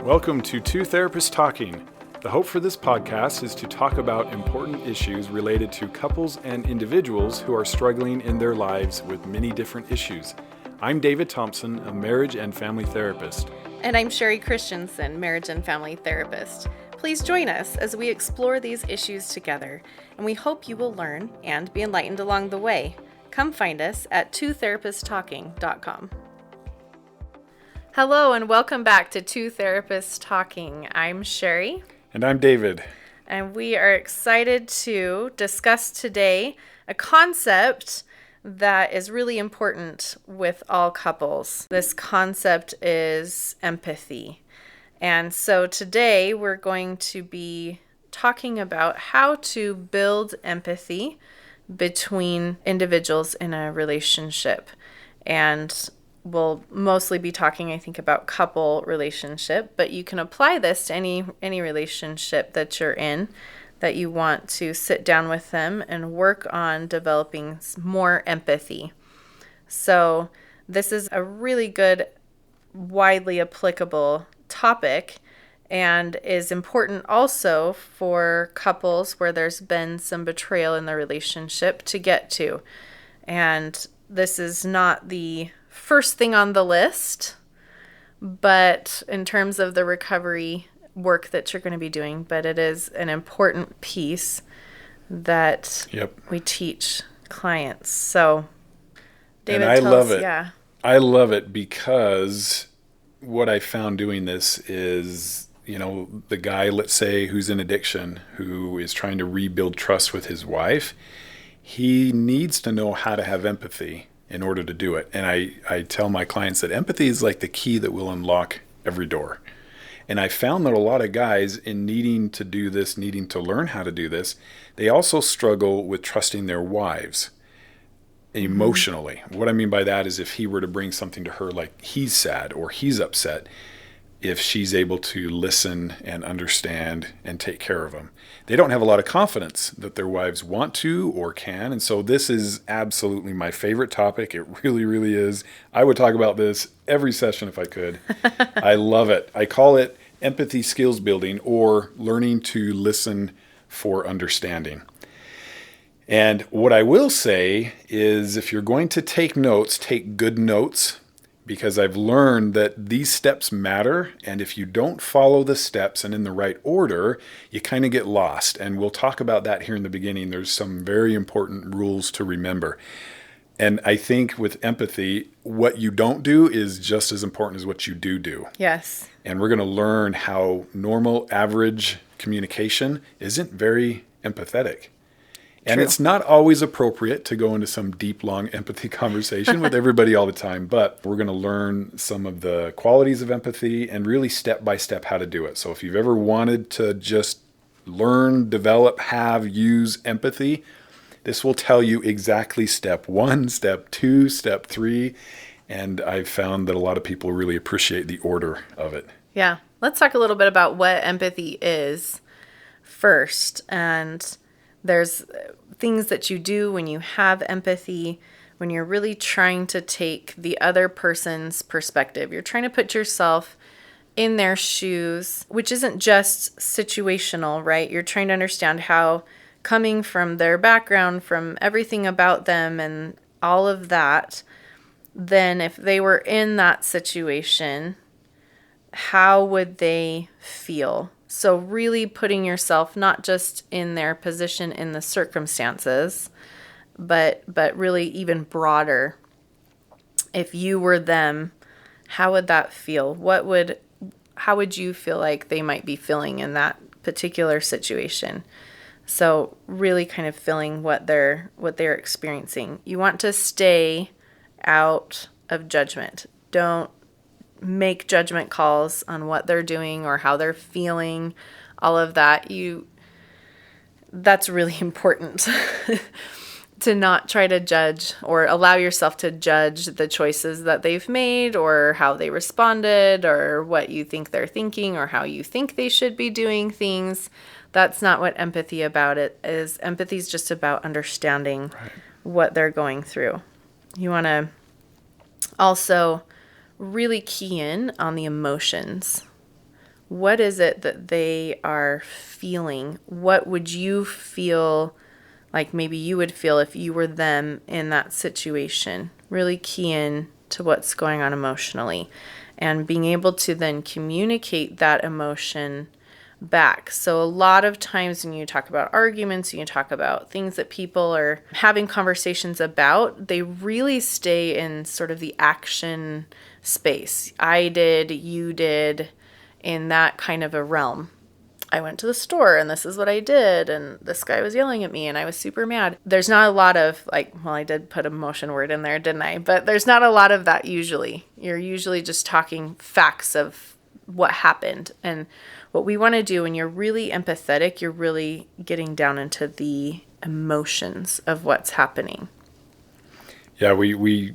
Welcome to Two Therapists Talking. The hope for this podcast is to talk about important issues related to couples and individuals who are struggling in their lives with many different issues. I'm David Thompson, a marriage and family therapist. And I'm Sherie Christensen, marriage and family therapist. Please join us as we explore these issues together, and we hope you will learn and be enlightened along the way. Come find us at twotherapisttalking.com. Hello, and welcome back to Two Therapists Talking. I'm Sherie. And I'm David. And we are excited to discuss today a concept that is really important with all couples. This concept is empathy. And so today we're going to be talking about how to build empathy between individuals in a relationship. And we'll mostly be talking, I think, about couple relationship, but you can apply this to any relationship that you're in, that you want to sit down with them and work on developing more empathy. So this is a really good, widely applicable topic and is important also for couples where there's been some betrayal in the relationship to get to. And this is not the first thing on the list, but in terms of the recovery work that you're going to be doing, but it is an important piece that we teach clients. So David, and I love it. Yeah. I love it because what I found doing this is, the guy, let's say, who's in addiction, who is trying to rebuild trust with his wife, he needs to know how to have empathy in order to do it. And I tell my clients that empathy is like the key that will unlock every door. And I found that a lot of guys, in needing to do this, needing to learn how to do this, they also struggle with trusting their wives emotionally. What I mean by that is if he were to bring something to her like he's sad or he's upset, if she's able to listen and understand and take care of him. They don't have a lot of confidence that their wives want to or can. And so this is absolutely my favorite topic. It really, really is. I would talk about this every session if I could. I love it. I call it empathy skills building, or learning to listen for understanding. And what I will say is, if you're going to take notes, take good notes, because I've learned that these steps matter. And if you don't follow the steps and in the right order, you kind of get lost. And we'll talk about that here in the beginning. There's some very important rules to remember. And I think with empathy, what you don't do is just as important as what you do. Yes. And we're going to learn how normal, average communication isn't very empathetic. And True. It's not always appropriate to go into some deep, long empathy conversation with everybody all the time, but we're going to learn some of the qualities of empathy and really step by step how to do it. So if you've ever wanted to just learn, develop, use empathy, this will tell you exactly step 1, step 2, step 3. And I've found that a lot of people really appreciate the order of it. Yeah. Let's talk a little bit about what empathy is first. And there's things that you do when you have empathy, when you're really trying to take the other person's perspective. You're trying to put yourself in their shoes, which isn't just situational, right? You're trying to understand how, coming from their background, from everything about them and all of that, then if they were in that situation, how would they feel? So really putting yourself not just in their position in the circumstances, but really even broader. If you were them, how would that feel? How would you feel like they might be feeling in that particular situation? So really kind of feeling what they're experiencing. You want to stay out of judgment. Don't make judgment calls on what they're doing or how they're feeling, all of that. That's really important to not try to judge or allow yourself to judge the choices that they've made or how they responded or what you think they're thinking or how you think they should be doing things. That's not what empathy about it is. Empathy is just about understanding what they're going through. You want to also really key in on the emotions. What is it that they are feeling? What would you feel like maybe you would feel if you were them in that situation? Really key in to what's going on emotionally and being able to then communicate that emotion back. So a lot of times when you talk about arguments, and you talk about things that people are having conversations about, they really stay in sort of the action space. I did, you did, in that kind of a realm. I went to the store and this is what I did and this guy was yelling at me and I was super mad. There's not a lot of like, well, I did put a motion word in there, didn't I? But there's not a lot of that usually. You're usually just talking facts of what happened. And what we want to do when you're really empathetic, you're really getting down into the emotions of what's happening. Yeah, we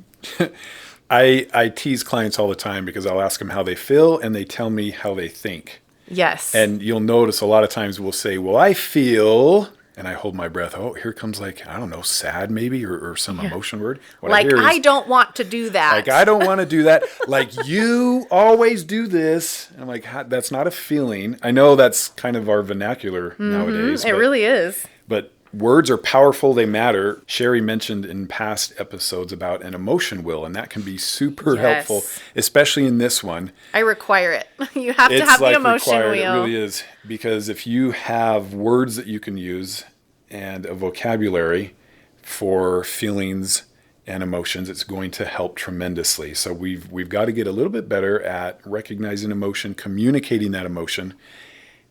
I tease clients all the time because I'll ask them how they feel and they tell me how they think. Yes. And you'll notice a lot of times we'll say, well, I feel, and I hold my breath. Oh, here comes like, I don't know, sad maybe, or some emotion word. What Like, I hear I is, don't want to do that. like, I don't want to do that. Like, you always do this. I'm like, that's not a feeling. I know that's kind of our vernacular nowadays. It really is. But words are powerful. They matter. Sherie mentioned in past episodes about an emotion wheel, and that can be super helpful, especially in this one. I require it. You have to It's have like the emotion required. wheel. It really is. Because if you have words that you can use and a vocabulary for feelings and emotions, it's going to help tremendously. So we've got to get a little bit better at recognizing emotion, communicating that emotion.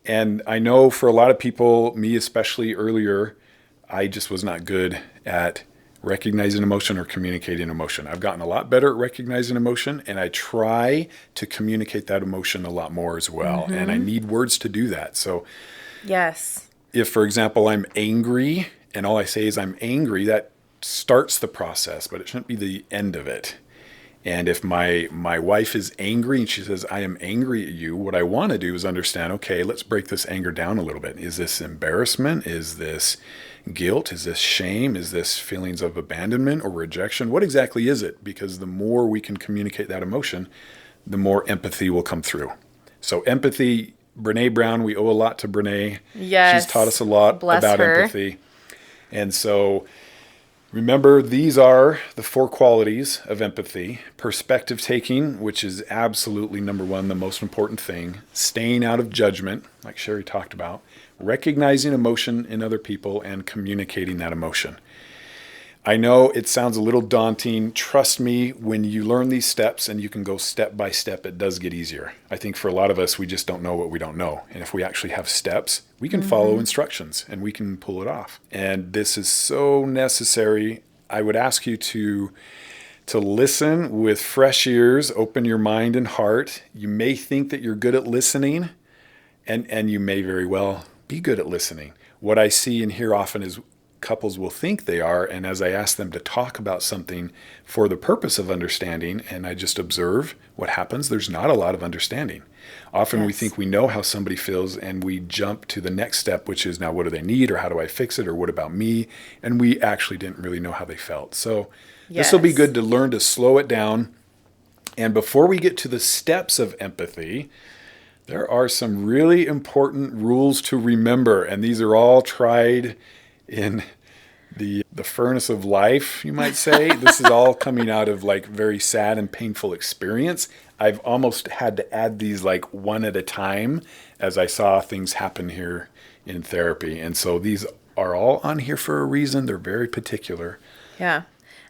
And I know for a lot of people, me especially earlier, I just was not good at recognizing emotion or communicating emotion. I've gotten a lot better at recognizing emotion, and I try to communicate that emotion a lot more as well. And I need words to do that. So Yes. if, for example, I'm angry and all I say is I'm angry, that starts the process, but it shouldn't be the end of it. And if my wife is angry and she says, I am angry at you, what I want to do is understand, okay, let's break this anger down a little bit. Is this embarrassment? Is this guilt? Is this shame? Is this feelings of abandonment or rejection? What exactly is it? Because the more we can communicate that emotion, the more empathy will come through. So empathy, Brene Brown, we owe a lot to Brene. Yes. She's taught us a lot Bless about her. empathy. And so remember, these are the 4 qualities of empathy. Perspective taking, which is absolutely number 1, the most important thing. Staying out of judgment, like Sherie talked about. Recognizing emotion in other people and communicating that emotion. I know it sounds a little daunting. Trust me, when you learn these steps and you can go step by step, it does get easier. I think for a lot of us, we just don't know what we don't know. And if we actually have steps, we can follow instructions and we can pull it off. And this is so necessary. I would ask you to listen with fresh ears, open your mind and heart. You may think that you're good at listening, and you may very well be good at listening. What I see and hear often is couples will think they are, and as I ask them to talk about something for the purpose of understanding, and I just observe what happens, there's not a lot of understanding. Often we think we know how somebody feels, and we jump to the next step, which is now what do they need, or how do I fix it, or what about me? And we actually didn't really know how they felt. So this will be good to learn to slow it down. And before we get to the steps of empathy, there are some really important rules to remember, and these are all tried in the furnace of life, you might say. This is all coming out of like very sad and painful experience. I've almost had to add these like one at a time as I saw things happen here in therapy. And so these are all on here for a reason. They're very particular. Yeah.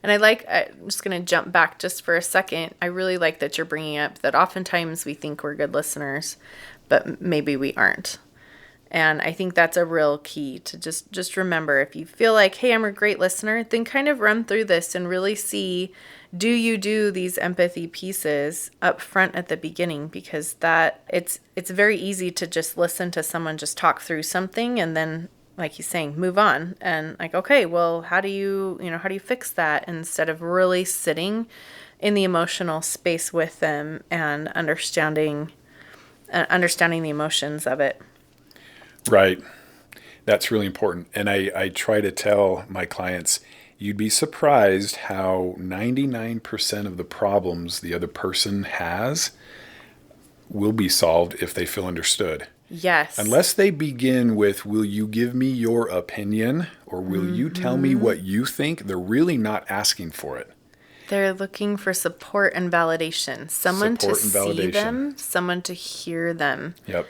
And I'm just going to jump back just for a second. I really like that you're bringing up that oftentimes we think we're good listeners, but maybe we aren't. And I think that's a real key to just remember, if you feel like, hey, I'm a great listener, then kind of run through this and really see, do you do these empathy pieces up front at the beginning? Because it's very easy to just listen to someone just talk through something and then, like he's saying, move on. And like, okay, well, how do you fix that, instead of really sitting in the emotional space with them and understanding the emotions of it. Right. That's really important. And I try to tell my clients, you'd be surprised how 99% of the problems the other person has, will be solved if they feel understood. Yes. Unless they begin with, will you give me your opinion or will you tell me what you think? They're really not asking for it. They're looking for support and validation. Someone to Support and see validation. them, someone to hear them. Yep.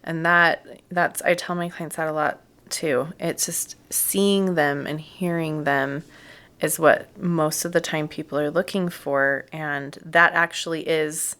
And that's I tell my clients that a lot too. It's just seeing them and hearing them is what most of the time people are looking for, and that actually is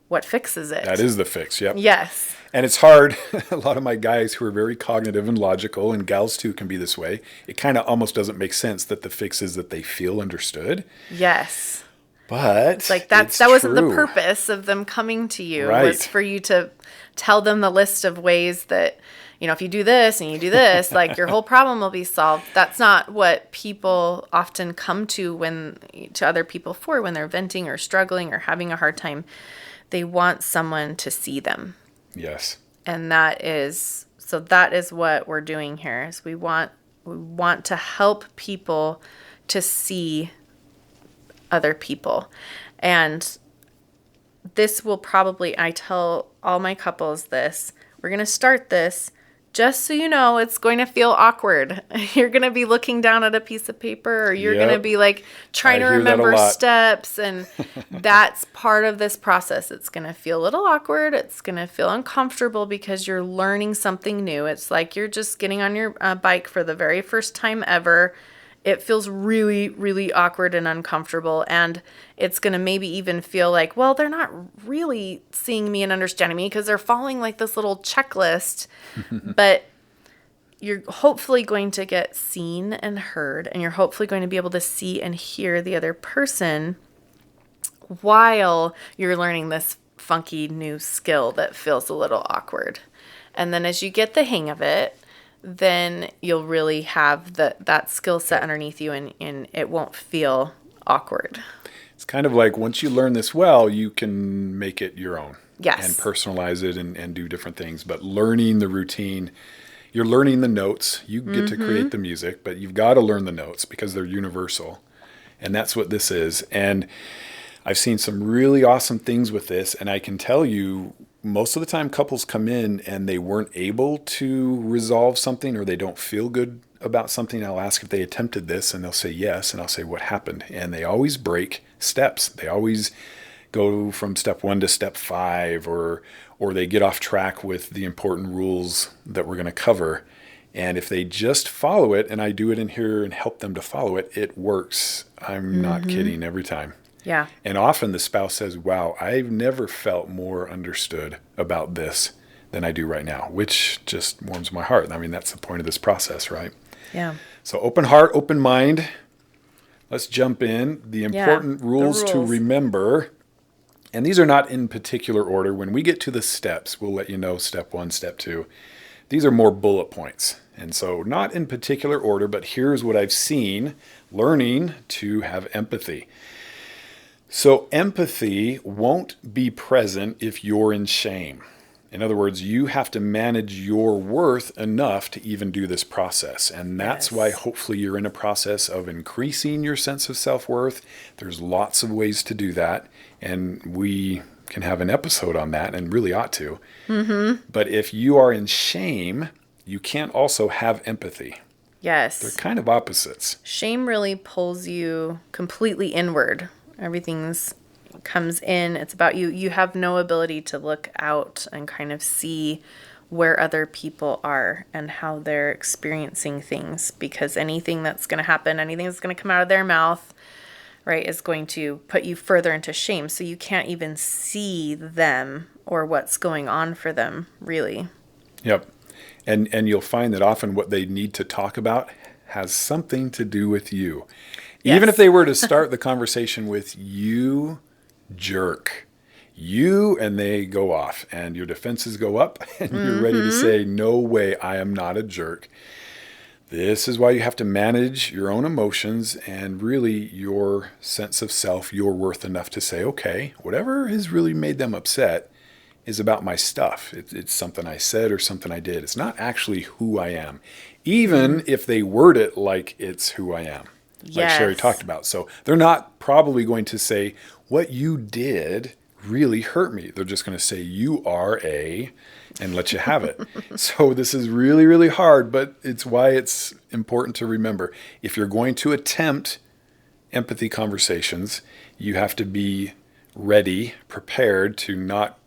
what fixes it. That is the fix. Yep. Yes. And it's hard. A lot of my guys who are very cognitive and logical, and gals too can be this way, it kind of almost doesn't make sense that the fix is that they feel understood. Yes. But It's like that wasn't the purpose of them coming to you. Right. It was for you to tell them the list of ways that, if you do this and you do this, like your whole problem will be solved. That's not what people often come to other people for when they're venting or struggling or having a hard time. They want someone to see them. Yes. And that is what we're doing here is we want to help people to see other people. And this will probably, I tell all my couples this, we're going to start this just so you know it's going to feel awkward. You're going to be looking down at a piece of paper or you're going to be like trying to remember steps, and that's part of this process. It's going to feel a little awkward. It's going to feel uncomfortable because you're learning something new. It's like you're just getting on your bike for the very first time ever. It feels really, really awkward and uncomfortable, and it's going to maybe even feel like, well, they're not really seeing me and understanding me because they're following like this little checklist, but you're hopefully going to get seen and heard, and you're hopefully going to be able to see and hear the other person while you're learning this funky new skill that feels a little awkward. And then as you get the hang of it, then you'll really have that skill set underneath you, and it won't feel awkward. It's kind of like once you learn this well, you can make it your own. Yes. And personalize it and do different things. But learning the routine, you're learning the notes. You get to create the music, but you've got to learn the notes because they're universal. And that's what this is. And I've seen some really awesome things with this, and I can tell you, most of the time couples come in and they weren't able to resolve something or they don't feel good about something. I'll ask if they attempted this and they'll say yes. And I'll say, what happened? And they always break steps. They always go from step 1 to step 5, or they get off track with the important rules that we're going to cover. And if they just follow it, and I do it in here and help them to follow it, it works. I'm not kidding every time. Yeah. And often the spouse says, wow, I've never felt more understood about this than I do right now, which just warms my heart. I mean, that's the point of this process, right? Yeah. So open heart, open mind. Let's jump in. The important rules to remember, and these are not in particular order. When we get to the steps, we'll let you know step 1, step 2. These are more bullet points. And so not in particular order, but here's what I've seen learning to have empathy. So empathy won't be present if you're in shame. In other words, you have to manage your worth enough to even do this process. And that's why hopefully you're in a process of increasing your sense of self-worth. There's lots of ways to do that. And we can have an episode on that and really ought to. But if you are in shame, you can't also have empathy. Yes. They're kind of opposites. Shame really pulls you completely inward. Everything's comes in. It's about you. You have no ability to look out and kind of see where other people are and how they're experiencing things, because anything that's going to happen, anything that's going to come out of their mouth, right, is going to put you further into shame. So you can't even see them or what's going on for them, really. Yep. And you'll find that often what they need to talk about has something to do with you. Even if they were to start the conversation with you jerk, and they go off and your defenses go up and you're ready to say, no way, I am not a jerk. This is why you have to manage your own emotions and really your sense of self, your worth enough to say, okay, whatever has really made them upset is about my stuff. It's something I said or something I did. It's not actually who I am, even if they word it like it's who I am. Like Sherie talked about. So they're not probably going to say, what you did really hurt me. They're just going to say, you are a, and let you have it. So this is really, really hard, but it's why it's important to remember. If you're going to attempt empathy conversations, you have to be ready, prepared to not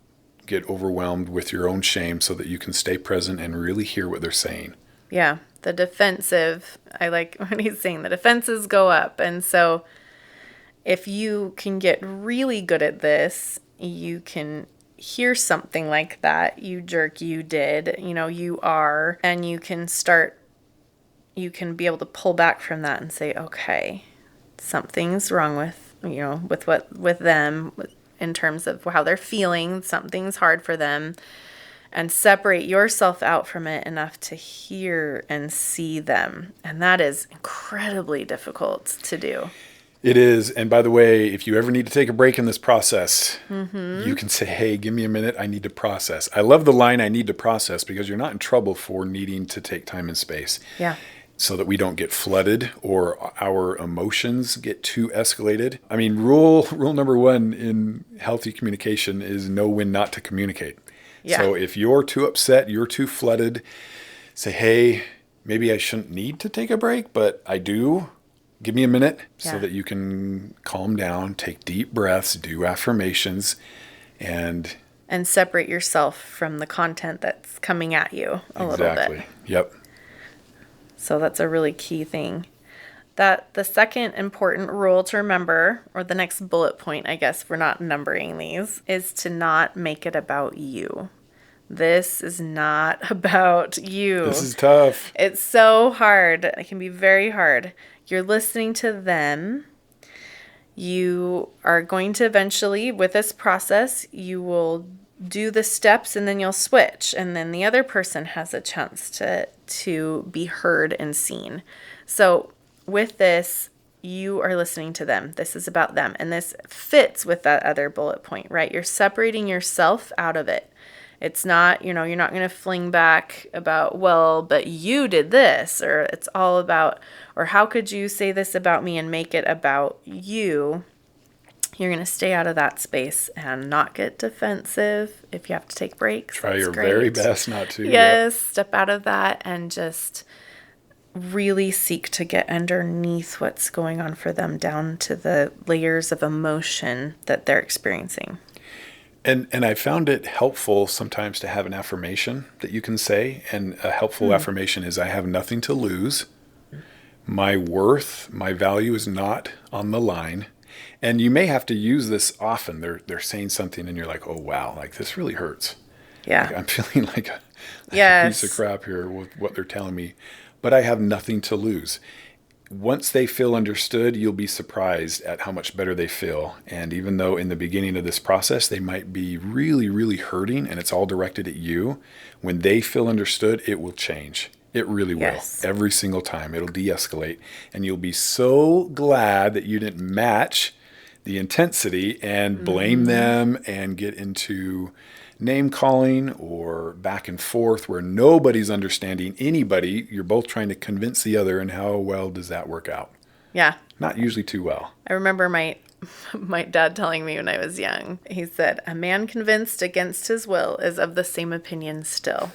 get overwhelmed with your own shame so that you can stay present and really hear what they're saying. Yeah. The defensive, I like what he's saying, the defenses go up. And so if you can get really good at this, you can hear something like that. You jerk, you did, you are, and you can be able to pull back from that and say, okay, something's wrong with them in terms of how they're feeling. Something's hard for them. And separate yourself out from it enough to hear and see them. And that is incredibly difficult to do. It is. And by the way, if you ever need to take a break in this process, you can say, hey, give me a minute. I need to process. I love the line, I need to process, because you're not in trouble for needing to take time and space. Yeah. So that we don't get flooded or our emotions get too escalated. I mean, rule number one in healthy communication is know when not to communicate. Yeah. So if you're too upset, you're too flooded, say, hey, maybe I shouldn't need to take a break, but I do. Give me a minute so that you can calm down, take deep breaths, do affirmations, and separate yourself from the content that's coming at you a little bit. Exactly. Yep. So that's a really key thing. That the second important rule to remember, or the next bullet point, I guess we're not numbering these, is to not make it about you. This is not about you. This is tough. It's so hard. It can be very hard. You're listening to them. You are going to eventually, with this process, you will do the steps and then you'll switch. And then the other person has a chance to be heard and seen. So with this, you are listening to them. This is about them. And this fits with that other bullet point, right? You're separating yourself out of it. It's not, you're not going to fling back about, well, but you did this, or it's all about, or how could you say this about me and make it about you? You're going to stay out of that space and not get defensive. If you have to take breaks, try your very best not to. Yes, step out of that and just really seek to get underneath what's going on for them, down to the layers of emotion that they're experiencing. And I found it helpful sometimes to have an affirmation that you can say. And a helpful affirmation is, I have nothing to lose. My worth, my value is not on the line. And you may have to use this often. They're saying something and you're like, oh, wow, like this really hurts. Yeah. Like, I'm feeling like a piece of crap here with what they're telling me. But I have nothing to lose. Once they feel understood, you'll be surprised at how much better they feel. And even though in the beginning of this process, they might be really, really hurting and it's all directed at you, when they feel understood, it will change. It really will. Yes. Every single time. It'll de-escalate. And you'll be so glad that you didn't match the intensity and blame them and get into name calling or back and forth where nobody's understanding anybody. You're both trying to convince the other, and how well does that work out? Yeah. Not usually too well. I remember my dad telling me when I was young, he said, a man convinced against his will is of the same opinion still.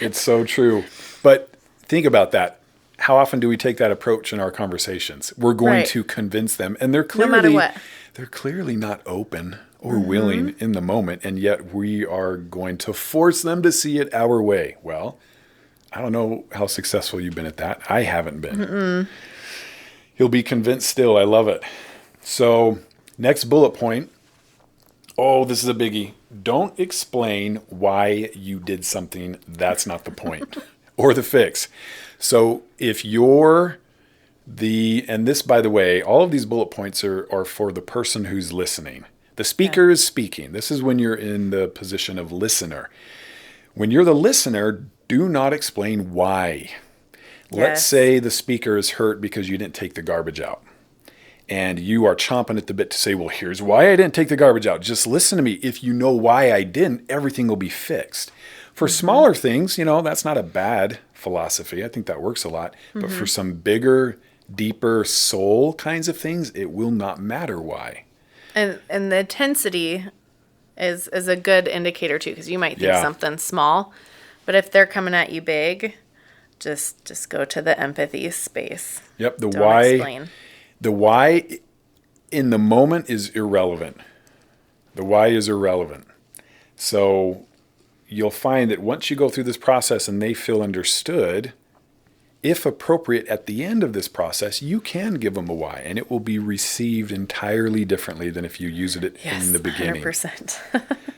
It's so true. But think about that. How often do we take that approach in our conversations? We're going to convince them, and they're clearly, no matter what. They're clearly not open or willing in the moment, and yet we are going to force them to see it our way. Well, I don't know how successful you've been at that. I haven't been. He'll be convinced still. I love it. So next bullet point. Oh, this is a biggie. Don't explain why you did something. That's not the point or the fix. So if you're and this, by the way, all of these bullet points are for the person who's listening. The speaker is speaking. This is when you're in the position of listener. When you're the listener, do not explain why. Let's say the speaker is hurt because you didn't take the garbage out. And you are chomping at the bit to say, well, here's why I didn't take the garbage out. Just listen to me. If you know why I didn't, everything will be fixed. For smaller things, that's not a bad philosophy. I think that works a lot. But for some bigger, deeper soul kinds of things, it will not matter why. And the intensity is a good indicator too, because you might think Yeah. something small, but if they're coming at you big, just go to the empathy space. Yep. Don't explain. The why in the moment is irrelevant. The why is irrelevant. So you'll find that once you go through this process and they feel understood, if appropriate at the end of this process, you can give them a why, and it will be received entirely differently than if you use it Yes, in the beginning. 100%.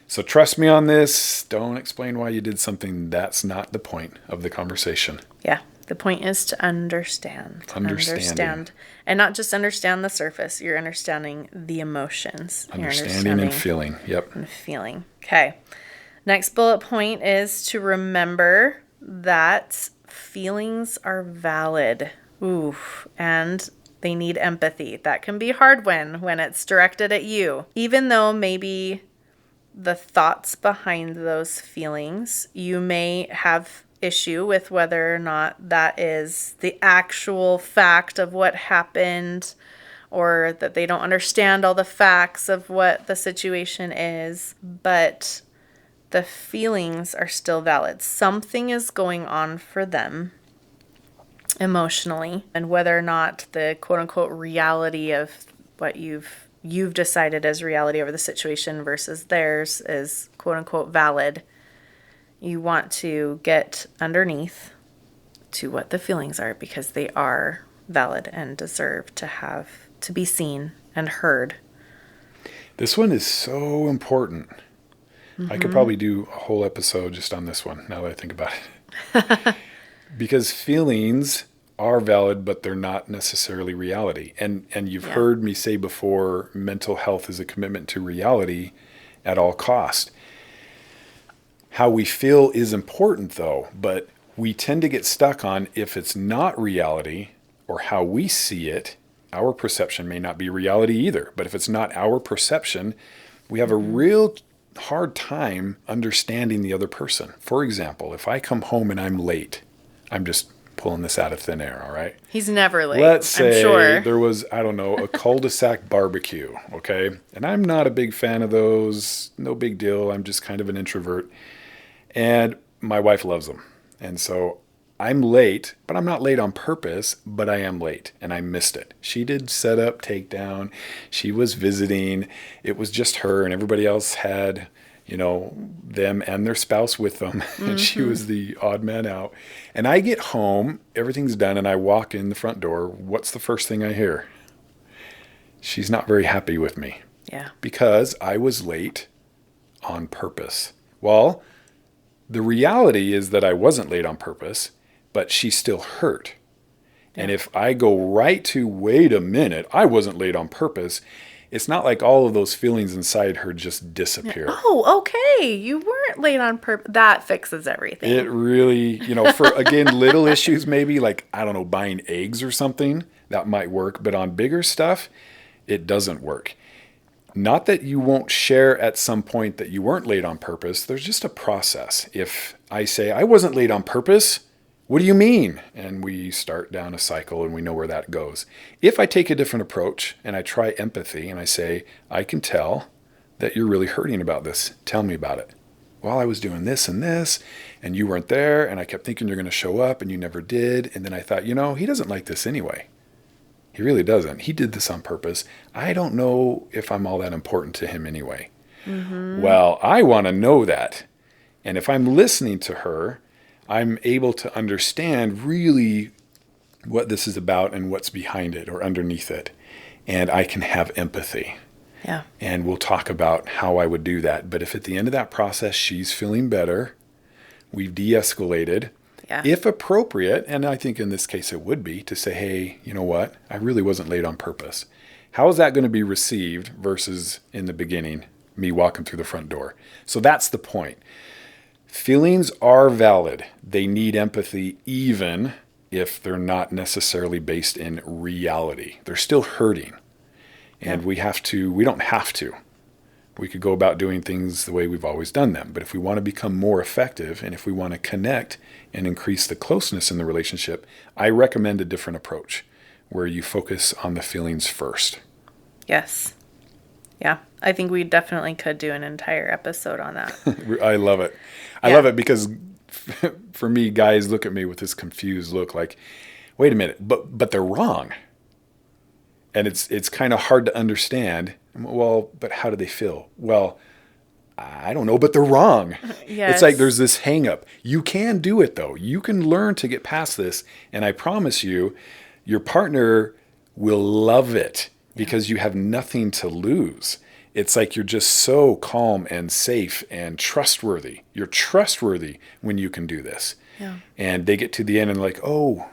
So trust me on this. Don't explain why you did something. That's not the point of the conversation. Yeah. The point is to understand. Understanding. And not just understand the surface. You're understanding the emotions. Understanding and feeling. Yep. And feeling. Okay. Next bullet point is to remember that feelings are valid. Ooh, and they need empathy. That can be hard when it's directed at you. Even though maybe the thoughts behind those feelings, you may have issue with whether or not that is the actual fact of what happened, or that they don't understand all the facts of what the situation is, but the feelings are still valid. Something is going on for them emotionally, and whether or not the quote unquote reality of what you've decided as reality over the situation versus theirs is quote unquote valid, you want to get underneath to what the feelings are, because they are valid and deserve to be seen and heard. This one is so important. I could probably do a whole episode just on this one now that I think about it. Because feelings are valid, but they're not necessarily reality. And you've heard me say before, mental health is a commitment to reality at all cost. How we feel is important though, but we tend to get stuck on if it's not reality or how we see it. Our perception may not be reality either, but if it's not our perception, we have a real hard time understanding the other person. For example, if I come home and I'm late, I'm just pulling this out of thin air, all right? He's never late. Let's say I'm sure. there was, I don't know, a cul-de-sac barbecue, okay? And I'm not a big fan of those. No big deal. I'm just kind of an introvert. And my wife loves them. And so I'm late, but I'm not late on purpose, but I am late and I missed it. She did set up, take down. She was visiting. It was just her, and everybody else had, them and their spouse with them. And she was the odd man out. And I get home, everything's done, and I walk in the front door. What's the first thing I hear? She's not very happy with me. Yeah. Because I was late on purpose. Well, the reality is that I wasn't late on purpose, but she's still hurt. And if I go right to, wait a minute, I wasn't late on purpose, it's not like all of those feelings inside her just disappear. Oh, okay. You weren't late on purpose. That fixes everything. It really, for, again, little issues maybe, like, I don't know, buying eggs or something, that might work. But on bigger stuff, it doesn't work. Not that you won't share at some point that you weren't late on purpose. There's just a process. If I say, I wasn't late on purpose, what do you mean? And we start down a cycle and we know where that goes. If I take a different approach and I try empathy and I say, I can tell that you're really hurting about this. Tell me about it. Well, I was doing this and you weren't there, and I kept thinking you're going to show up and you never did. And then I thought, he doesn't like this anyway. He really doesn't. He did this on purpose. I don't know if I'm all that important to him anyway. Well, I want to know that. And if I'm listening to her, I'm able to understand really what this is about and what's behind it or underneath it. And I can have empathy. Yeah. And we'll talk about how I would do that. But if at the end of that process she's feeling better, we've de-escalated, if appropriate, and I think in this case it would be, to say, hey, you know what? I really wasn't late on purpose. How is that going to be received versus in the beginning, me walking through the front door? So that's the point. Feelings are valid. They need empathy even if they're not necessarily based in reality. They're still hurting. And we don't have to. We could go about doing things the way we've always done them. But if we want to become more effective and if we want to connect and increase the closeness in the relationship, I recommend a different approach where you focus on the feelings first. Yes. Yeah. I think we definitely could do an entire episode on that. I love it. I Yeah. love it because for me, guys look at me with this confused look like, wait a minute, but they're wrong. And it's kind of hard to understand. Well, but how do they feel? Well, I don't know, but they're wrong. It's like Yes. there's this hang up. You can do it though. You can learn to get past this. And I promise you, your partner will love it because you have nothing to lose. It's like you're just so calm and safe and trustworthy. You're trustworthy when you can do this. Yeah. And they get to the end and like, oh,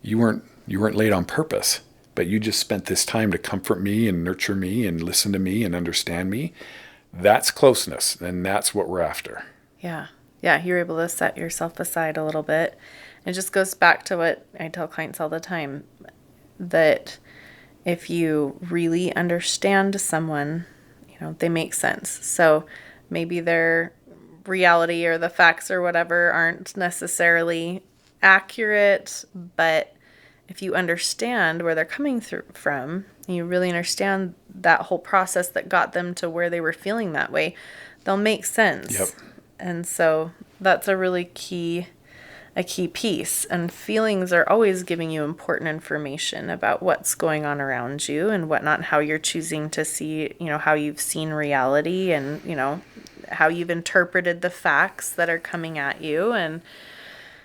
you weren't late on purpose, but you just spent this time to comfort me and nurture me and listen to me and understand me. That's closeness, and that's what we're after. Yeah. Yeah. You're able to set yourself aside a little bit. It just goes back to what I tell clients all the time, that if you really understand someone, they make sense. So maybe their reality or the facts or whatever aren't necessarily accurate, but if you understand where they're coming through from, and you really understand that whole process that got them to where they were feeling that way, they'll make sense. Yep. And so that's a key piece. And feelings are always giving you important information about what's going on around you and whatnot, how you're choosing to see, how you've seen reality and, how you've interpreted the facts that are coming at you. And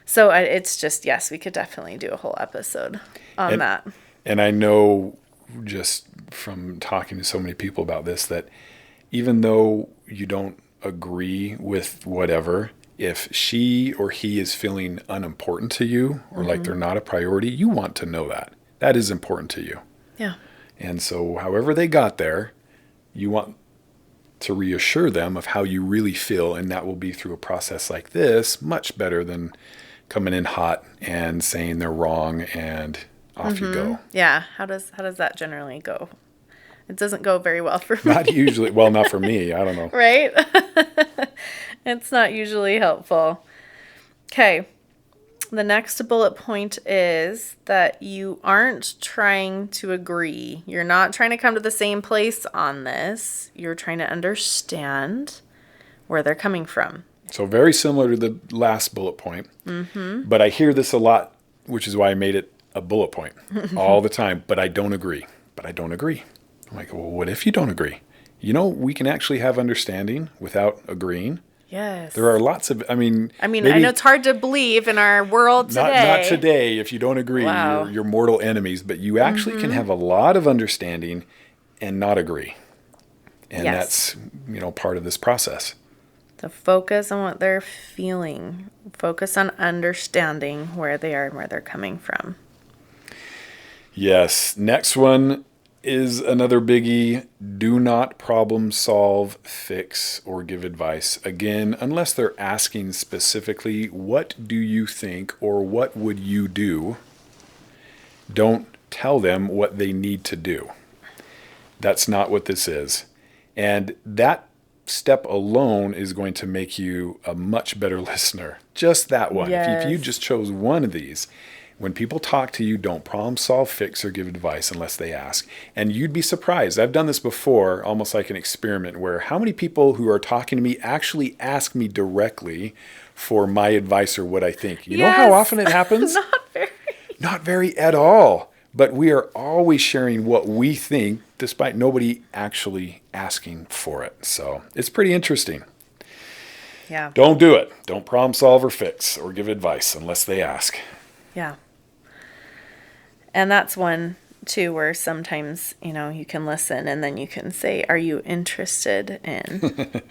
so it's just, yes, we could definitely do a whole episode on that. And I know just from talking to so many people about this that even though you don't agree with whatever, if she or he is feeling unimportant to you or like they're not a priority, you want to know that. That is important to you. Yeah. And so however they got there, you want to reassure them of how you really feel, and that will be through a process like this, much better than coming in hot and saying they're wrong and off you go. Yeah. How does that generally go? It doesn't go very well for me. Not usually. Well, not for me. I don't know. Right? It's not usually helpful. Okay. The next bullet point is that you aren't trying to agree. You're not trying to come to the same place on this. You're trying to understand where they're coming from. So very similar to the last bullet point. Mm-hmm. But I hear this a lot, which is why I made it a bullet point all the time. But I don't agree. But I don't agree. I'm like, well, what if you don't agree? We can actually have understanding without agreeing. Yes. There are lots of, I mean, I know it's hard to believe in our world today. Not today. If you don't agree, Wow. you're mortal enemies, but you actually can have a lot of understanding and not agree. And Yes. that's, part of this process. So focus on what they're feeling. Focus on understanding where they are and where they're coming from. Yes. Next one is another biggie. Do not problem solve, fix, or give advice. Again, unless they're asking specifically, what do you think or what would you do? Don't tell them what they need to do. That's not what this is. And that step alone is going to make you a much better listener. Just that one. Yes. If you just chose one of these, when people talk to you, don't problem solve, fix, or give advice unless they ask. And you'd be surprised. I've done this before, almost like an experiment, where how many people who are talking to me actually ask me directly for my advice or what I think. You know how often it happens? Not very. Not very at all. But we are always sharing what we think, despite nobody actually asking for it. So it's pretty interesting. Yeah. Don't do it. Don't problem solve or fix or give advice unless they ask. Yeah. And that's one, too, where sometimes, you can listen and then you can say, are you interested in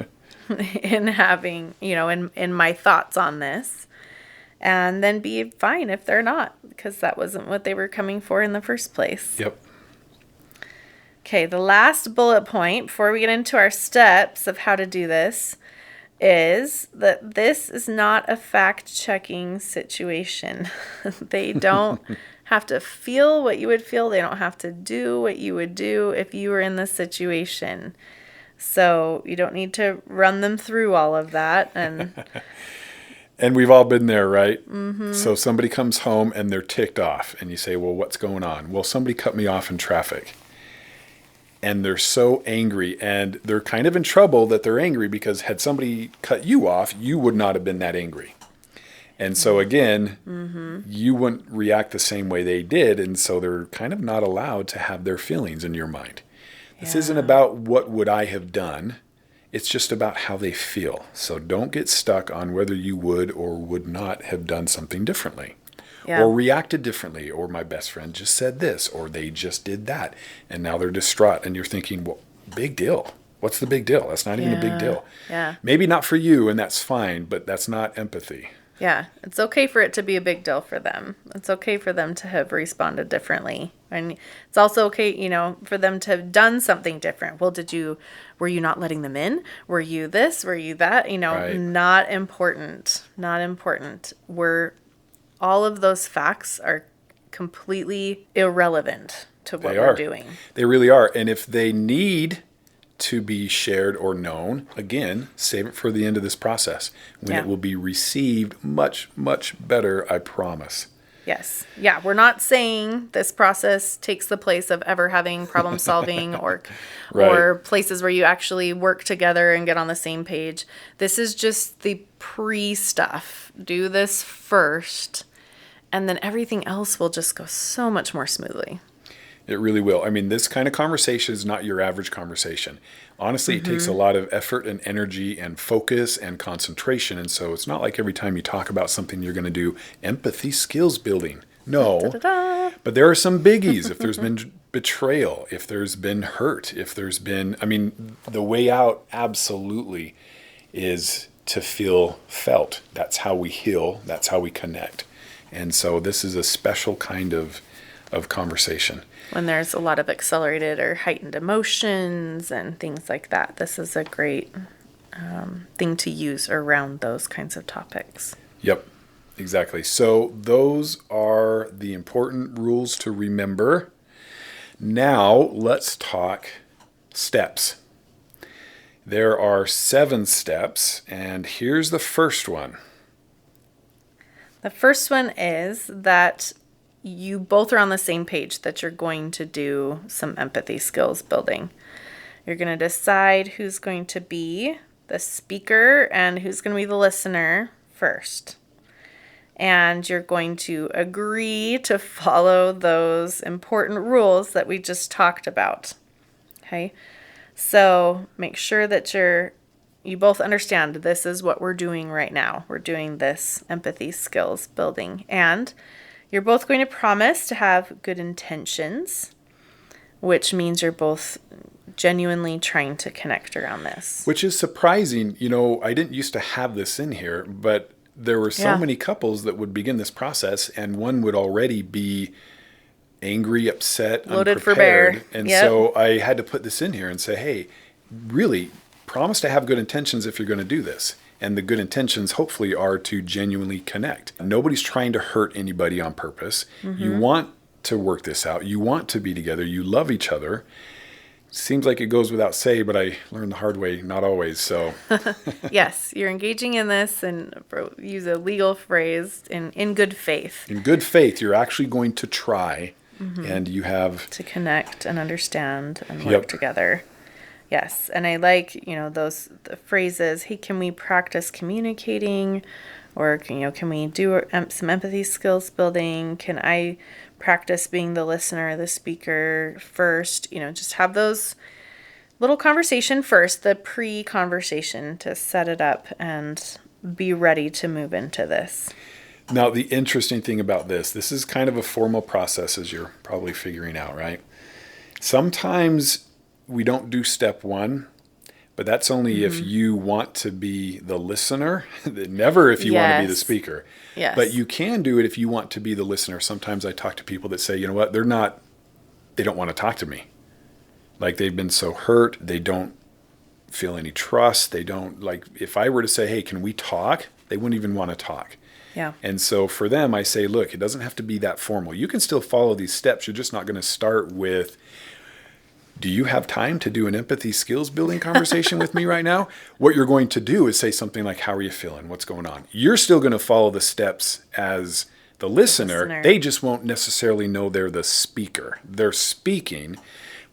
in having, in my thoughts on this? And then be fine if they're not, because that wasn't what they were coming for in the first place. Yep. Okay, the last bullet point before we get into our steps of how to do this is that this is not a fact-checking situation. They don't have to feel what you would feel. They don't have to do what you would do if you were in this situation. So you don't need to run them through all of that. And we've all been there, right? Mm-hmm. So somebody comes home and they're ticked off. And you say, well, what's going on? Well, somebody cut me off in traffic. and they're so angry, and they're kind of in trouble that they're angry, because had somebody cut you off, you would not have been that angry. And so again, you wouldn't react the same way they did. And so they're kind of not allowed to have their feelings in your mind. This isn't about what would I have done. It's just about how they feel. So don't get stuck on whether you would or would not have done something differently. Or reacted differently. Or my best friend just said this. Or they just did that. And now they're distraught. And you're thinking, well, big deal. What's the big deal? That's not even a big deal. Maybe not for you, and that's fine. But that's not empathy. Yeah, it's okay for it to be a big deal for them. It's okay for them to have responded differently. And it's also okay, for them to have done something different. Well, were you not letting them in? Were you this? Were you that? Right. Not important. Not important. All of those facts are completely irrelevant to what we're doing. They really are. And if they need to be shared or known, again, save it for the end of this process, when it will be received much, much better, I promise. Yes. Yeah, we're not saying this process takes the place of ever having problem solving or places where you actually work together and get on the same page. This is just the pre-stuff. Do this first, and then everything else will just go so much more smoothly. It really will. I mean, this kind of conversation is not your average conversation. Honestly, it takes a lot of effort and energy and focus and concentration. And so it's not like every time you talk about something, you're going to do empathy skills building. No. Da-da-da. But there are some biggies. If there's been betrayal, if there's been hurt, if there's been, the way out absolutely is to feel felt. That's how we heal. That's how we connect. And so this is a special kind of conversation. When there's a lot of accelerated or heightened emotions and things like that, this is a great thing to use around those kinds of topics. Yep, exactly. So those are the important rules to remember. Now let's talk steps. There are 7 steps, and here's the first one. The first one is that you both are on the same page that you're going to do some empathy skills building. You're going to decide who's going to be the speaker and who's going to be the listener first. And you're going to agree to follow those important rules that we just talked about. Okay? So make sure that you both understand this is what we're doing right now. We're doing this empathy skills building. And you're both going to promise to have good intentions, which means you're both genuinely trying to connect around this. Which is surprising. I didn't used to have this in here, but there were so many couples that would begin this process, and one would already be angry, upset, loaded unprepared. For bear. And so I had to put this in here and say, hey, really, promise to have good intentions if you're going to do this. And the good intentions, hopefully, are to genuinely connect. Nobody's trying to hurt anybody on purpose. You want to work this out. You want to be together. You love each other. Seems like it goes without say, but I learned the hard way, not always. So, yes, you're engaging in this, and use a legal phrase, in good faith. In good faith, you're actually going to try, and you have to connect and understand and work together. Yes, and I like, those the phrases, hey, can we practice communicating? Or, can we do some empathy skills building? Can I practice being the listener, the speaker first? Just have those little conversation first, the pre-conversation to set it up and be ready to move into this. Now, the interesting thing about this is kind of a formal process, as you're probably figuring out, right? Sometimes we don't do step 1, but that's only if you want to be the listener, never if you want to be the speaker. Yes. But you can do it if you want to be the listener. Sometimes I talk to people that say, you know what, they don't want to talk to me. Like, they've been so hurt, they don't feel any trust. They don't, if I were to say, hey, can we talk? They wouldn't even want to talk. Yeah. And so for them, I say, look, it doesn't have to be that formal. You can still follow these steps. You're just not going to start with, do you have time to do an empathy skills building conversation with me right now? What you're going to do is say something like, how are you feeling? What's going on? You're still going to follow the steps as the listener. They just won't necessarily know they're the speaker. They're speaking,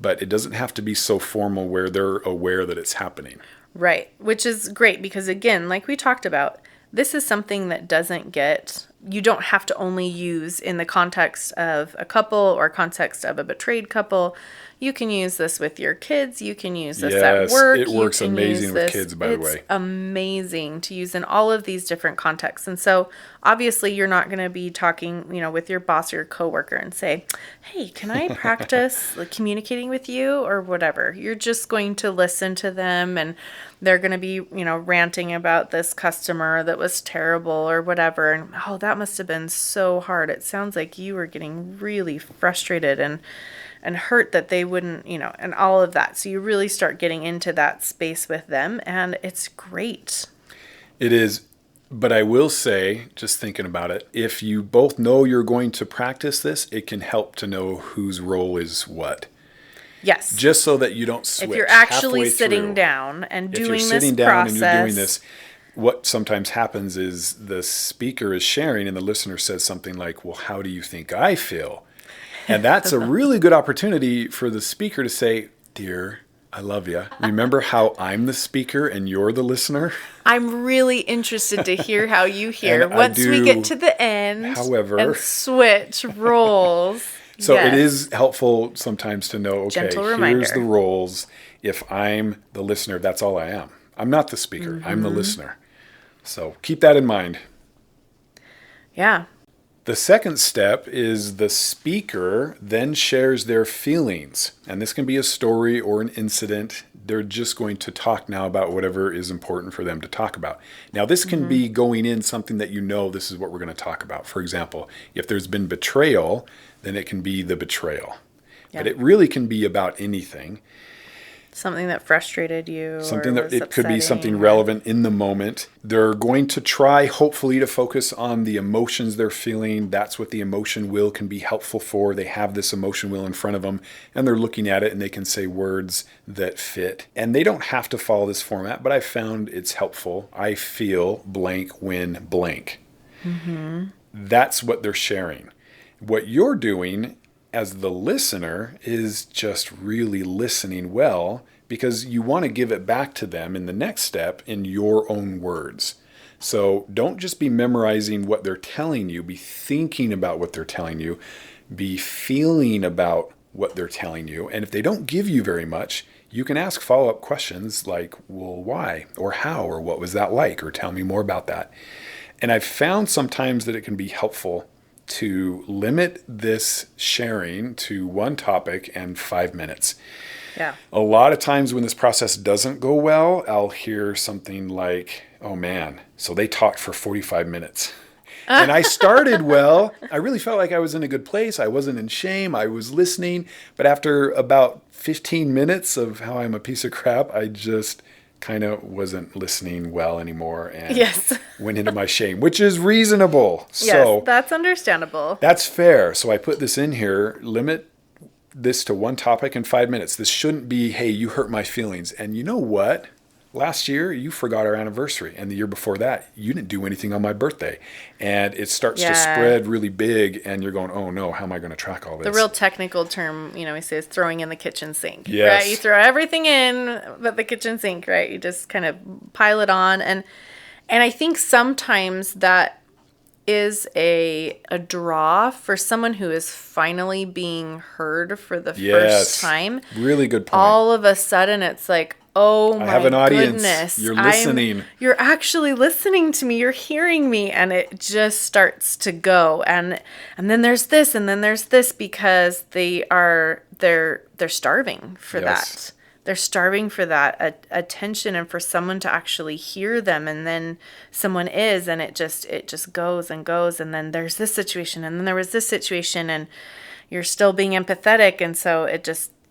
but it doesn't have to be so formal where they're aware that it's happening. Right, which is great because, again, like we talked about, this is something that you don't have to only use in the context of a couple or context of a betrayed couple. You can use this with your kids. You can use this at Yes, work. it works You can amazing use with this. kids, by the way. It's amazing to use in all of these different contexts. And so obviously you're not going to be talking, with your boss or your coworker and say, hey, can I practice like communicating with you or whatever? You're just going to listen to them, and they're going to be, ranting about this customer that was terrible or whatever. And, oh, that must have been so hard. It sounds like you were getting really frustrated and hurt that they wouldn't, and all of that. So you really start getting into that space with them, and it's great. It is. But I will say, just thinking about it, if you both know you're going to practice this, it can help to know whose role is what. Yes. Just so that you don't switch. If you're actually halfway sitting through. down and doing this If you're sitting down process, and you're doing this, what sometimes happens is the speaker is sharing and the listener says something like, well, how do you think I feel? And that's a really good opportunity for the speaker to say, dear, I love you. Remember how I'm the speaker and you're the listener? I'm really interested to hear how you hear once we get to the end. However, and switch roles. So Yes. It is helpful sometimes to know, okay, Gentle reminder. here's the roles. If I'm the listener, that's all I am. I'm not the speaker. Mm-hmm. I'm the listener. So keep that in mind. Yeah. The second step is the speaker then shares their feelings. And this can be a story or an incident. They're just going to talk now about whatever is important for them to talk about. Now, this can be going in something that this is what we're going to talk about. For example, if there's been betrayal, then it can be the betrayal. Yeah. But it really can be about anything. Something that frustrated you. Something or that was it could be something upsetting. relevant in the moment. They're going to try, hopefully, to focus on the emotions they're feeling. That's what the emotion wheel can be helpful for. They have this emotion wheel in front of them, and they're looking at it, and they can say words that fit. And they don't have to follow this format, but I found it's helpful. I feel blank when blank. Mm-hmm. That's what they're sharing. What you're doing as the listener is just really listening well, because you want to give it back to them in the next step in your own words. So don't just be memorizing what they're telling you, be thinking about what they're telling you, be feeling about what they're telling you. And if they don't give you very much, you can ask follow-up questions like, well, why, or how, or what was that like, or tell me more about that. And I've found sometimes that it can be helpful to limit this sharing to one topic and 5 minutes. Yeah. A lot of times when this process doesn't go well, I'll hear something like, oh man, so they talked for 45 minutes. And I started well. I really felt like I was in a good place. I wasn't in shame. I was listening. But after about 15 minutes of how I'm a piece of crap, I just kind of wasn't listening well anymore and went into my shame, which is reasonable. Yes, that's understandable. That's fair. So I put this in here, limit this to one topic in 5 minutes. This shouldn't be, hey, you hurt my feelings. And you know what? Last year, you forgot our anniversary. And the year before that, you didn't do anything on my birthday. And it starts to spread really big. And you're going, oh no, how am I going to track all this? The real technical term, we say is throwing in the kitchen sink. Yes. Right? You throw everything in but the kitchen sink, right? You just kind of pile it on. And I think sometimes that is a draw for someone who is finally being heard for the first time. Really good point. All of a sudden, it's like, oh my I have an audience. goodness. You're listening. You're actually listening to me. You're hearing me. And it just starts to go. And then there's this, and then there's this, because they're starving for that. They're starving for that attention and for someone to actually hear them. And then someone is, and it just goes and goes. And then there's this situation, and then there was this situation, and you're still being empathetic. And so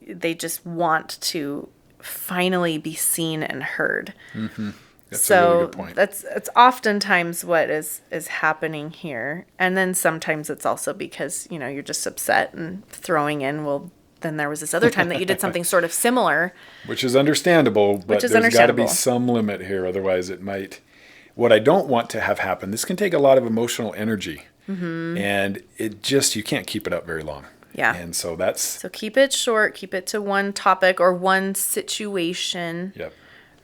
they just want to finally be seen and heard. Mm-hmm. That's so a really good point. It's oftentimes what is happening here. And then sometimes it's also because, you're just upset and throwing in, well, then there was this other time that you did something sort of similar. Which is understandable, but there's got to be some limit here. Otherwise it might, what I don't want to have happen, this can take a lot of emotional energy. Mm-hmm. And you can't keep it up very long. Yeah. And so that's, So keep it short, keep it to one topic or one situation, yep.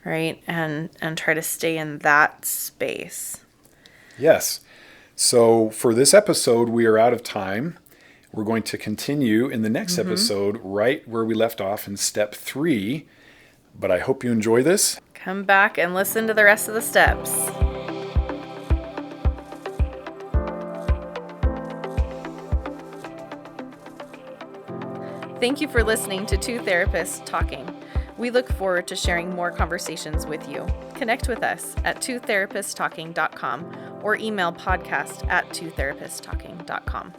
right? And try to stay in that space. Yes. So for this episode, we are out of time. We're going to continue in the next episode right where we left off in step 3. But I hope you enjoy this. Come back and listen to the rest of the steps. Thank you for listening to Two Therapists Talking. We look forward to sharing more conversations with you. Connect with us at twotherapisttalking.com or email podcast@twotherapisttalking.com.